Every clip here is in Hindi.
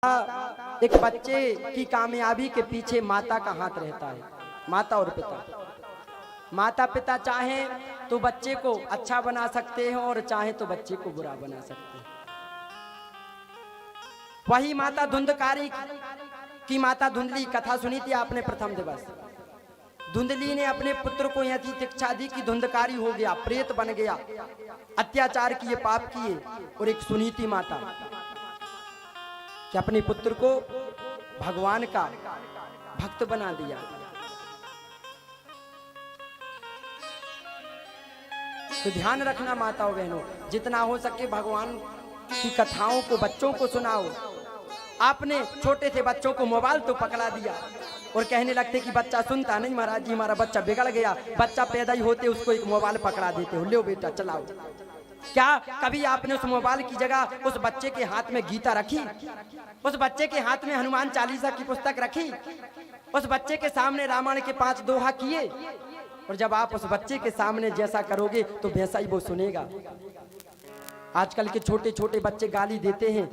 एक बच्चे की कामयाबी के पीछे माता का हाथ रहता है। माता और पिता, माता पिता चाहें तो बच्चे को अच्छा बना सकते हैं और चाहें तो बच्चे को बुरा बना सकते हैं। वही माता धुंधकारी की माता धुंधली, कथा सुनी थी आपने प्रथम दिवस। धुंधली ने अपने पुत्र को यह शिक्षा दी कि धुंधकारी हो गया, प्रेत बन गया, अत्याचार किए, पाप किए। और एक सुनी थी माता कि अपने पुत्र को भगवान का भक्त बना दिया। तो ध्यान रखना माताओं बहनों, जितना हो सके भगवान की कथाओं को बच्चों को सुनाओ। आपने छोटे से बच्चों को मोबाइल तो पकड़ा दिया और कहने लगते कि बच्चा सुनता नहीं, महाराज जी हमारा बच्चा बिगड़ गया। बच्चा पैदा ही होते उसको एक मोबाइल पकड़ा देते हो, लो बेटा चलाओ। क्या कभी आपने उस मोबाइल की जगह उस बच्चे के हाथ में गीता रखी? उस बच्चे के हाथ में हनुमान चालीसा की पुस्तक रखी? उस बच्चे के सामने रामायण के 5 दोहा किए? और जब आप उस बच्चे के सामने जैसा करोगे तो वैसा ही वो सुनेगा। आजकल के छोटे छोटे बच्चे गाली देते हैं।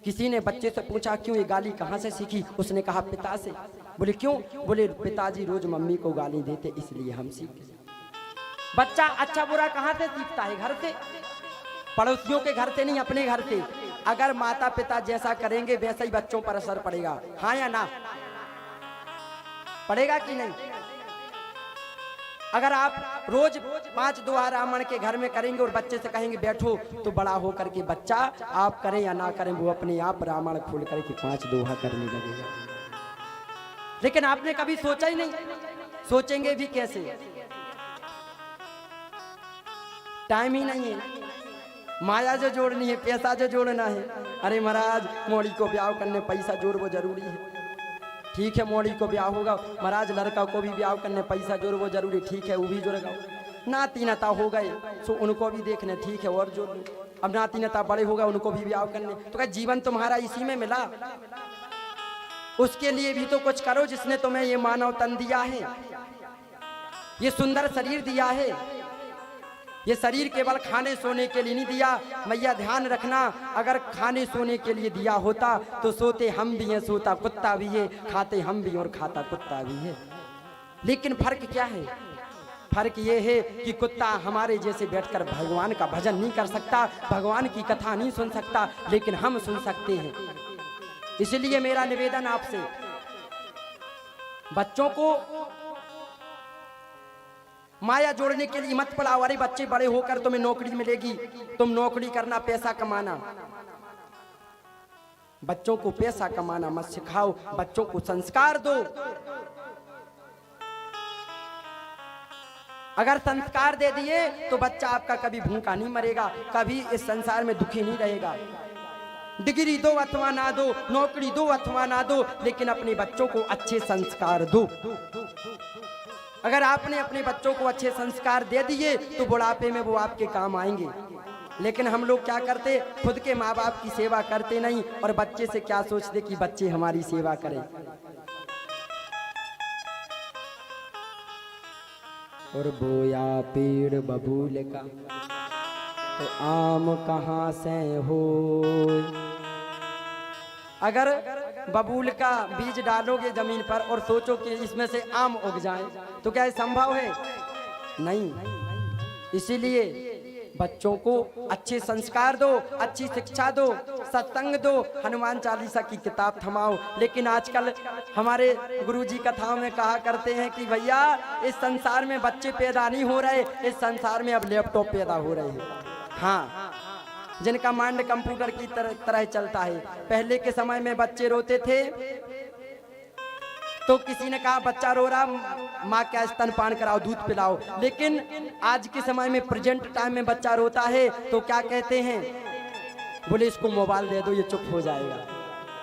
किसी ने बच्चे से पूछा क्यों ये गाली कहाँ से सीखी? उसने कहा पिता से। बोले क्यों? बोले पिताजी रोज मम्मी को गाली देते इसलिए हम सीखे। बच्चा अच्छा बुरा कहाँ से सीखता है? घर से, पड़ोसियों के घर से नहीं, अपने घर से। अगर माता पिता जैसा करेंगे वैसा ही बच्चों पर असर पड़ेगा। हाँ या ना? पड़ेगा कि नहीं? अगर आप रोज 5 दोहा रामायण के घर में करेंगे और बच्चे से कहेंगे बैठो, तो बड़ा होकर के बच्चा आप करें या ना करें वो अपने आप रामायण खोल करके 5 दोहा करने लगेगा। लेकिन आपने कभी सोचा ही नहीं, सोचेंगे भी कैसे? टाइम ही नहीं है, माया जो जोड़नी है, पैसा जो जोड़ना है। अरे महाराज मोड़ी को ब्याह करने पैसा जोड़ो जरूरी है, ठीक है। मोड़ी को ब्याह होगा महाराज, लड़का को भी ब्याह करने पैसा जोड़ो जरूरी, ठीक है, वो भी जोड़ेगा। नाती नता हो गए तो उनको भी देखने, ठीक है, और जोड़ लो। अब नाती नता बड़े होगा उनको भी ब्याह करने, तो क्या जीवन तुम्हारा इसी में मिला? उसके लिए भी तो कुछ करो जिसने तुम्हें ये मानव तन दिया है, ये सुंदर शरीर दिया है। ये शरीर केवल खाने सोने के लिए नहीं दिया। मैया ध्यान रखना, अगर खाने सोने के लिए दिया होता तो सोते हम भी हैं, सोता कुत्ता भी है, खाते हम भी और खाता कुत्ता भी है। लेकिन फर्क क्या है? फर्क ये है कि कुत्ता हमारे जैसे बैठकर भगवान का भजन नहीं कर सकता, भगवान की कथा नहीं सुन सकता, लेकिन हम सुन सकते हैं। इसलिए मेरा निवेदन आपसे, बच्चों को माया जोड़ने के लिए मत पढ़ाओ। अरे बच्चे बड़े होकर तुम्हें नौकरी मिलेगी, तुम नौकरी करना, पैसा कमाना। बच्चों को पैसा कमाना मत सिखाओ, बच्चों को संस्कार दो। अगर संस्कार दे दिए तो बच्चा आपका कभी भूखा नहीं मरेगा, कभी इस संसार में दुखी नहीं रहेगा। डिग्री दो अथवा ना दो, नौकरी दो अथवा ना दो, लेकिन अपने बच्चों को अच्छे संस्कार दो। अगर आपने अपने बच्चों को अच्छे संस्कार दे दिए तो बुढ़ापे में वो आपके काम आएंगे। लेकिन हम लोग क्या करते, खुद के माँ बाप की सेवा करते नहीं और बच्चे से क्या सोचते कि बच्चे हमारी सेवा करें। और बोया पेड़ बबूल का तो आम कहाँ से हो। अगर बबूल का बीज डालोगे जमीन पर और सोचो कि इसमें से आम उग जाए, तो क्या ये संभव है? नहीं। इसीलिए बच्चों को अच्छे संस्कार दो, अच्छी शिक्षा दो, सत्संग दो, हनुमान चालीसा की किताब थमाओ। लेकिन आजकल हमारे गुरुजी कथाओं में कहा करते हैं कि भैया इस संसार में बच्चे पैदा नहीं हो रहे, इस संसार में अब लैपटॉप पैदा हो रहे हैं। हाँ, जिनका माइंड कंप्यूटर की तरह चलता है। पहले के समय में बच्चे रोते थे तो किसी ने कहा बच्चा रो रहा, माँ क्या स्तनपान कराओ, दूध पिलाओ। लेकिन आज के समय में, प्रेजेंट टाइम में बच्चा रोता है तो क्या कहते हैं? बोले इसको मोबाइल दे दो ये चुप हो जाएगा।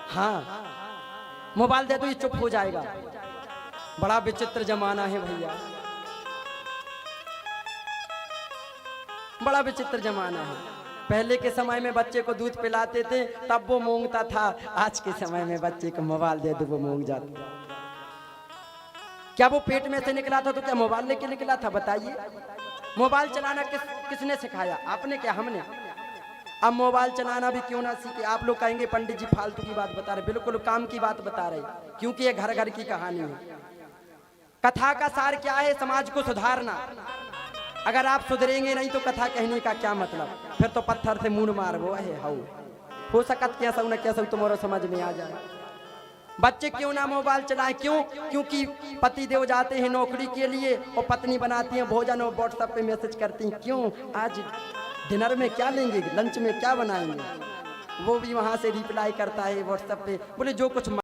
हाँ, मोबाइल दे दो ये चुप हो जाएगा। बड़ा विचित्र जमाना है भैया, बड़ा विचित्र जमाना है। पहले के समय में बच्चे को दूध पिलाते थे तब वो मूंगता था, आज के समय में बच्चे को मोबाइल दे दो वो मूंग जाता। क्या वो पेट में से निकला था तो क्या मोबाइल लेके निकला था? बताइए। मोबाइल चलाना किसने सिखाया? आपने क्या हमने? अब मोबाइल चलाना भी क्यों ना सीखे। आप लोग कहेंगे पंडित जी फालतू की बात बता रहे, बिल्कुल काम की बात बता रहे, क्योंकि ये घर घर की कहानी है। कथा का सार क्या है? समाज को सुधारना। अगर आप सुधरेंगे नहीं तो कथा कहने का क्या मतलब? फिर तो पत्थर से मुंह मारबो है। हो सकत क्या सब न क्या सब तुम्हारा समझ में आ जाए। बच्चे क्यों ना मोबाइल चलाएं? क्यों? क्योंकि पति देव जाते हैं नौकरी के लिए और पत्नी बनाती है भोजन और व्हाट्सएप पे मैसेज करती हैं, क्यों आज डिनर में क्या लेंगे, लंच में क्या बनाएंगे। वो भी वहां से रिप्लाई करता है व्हाट्सएप पे, बोले जो कुछ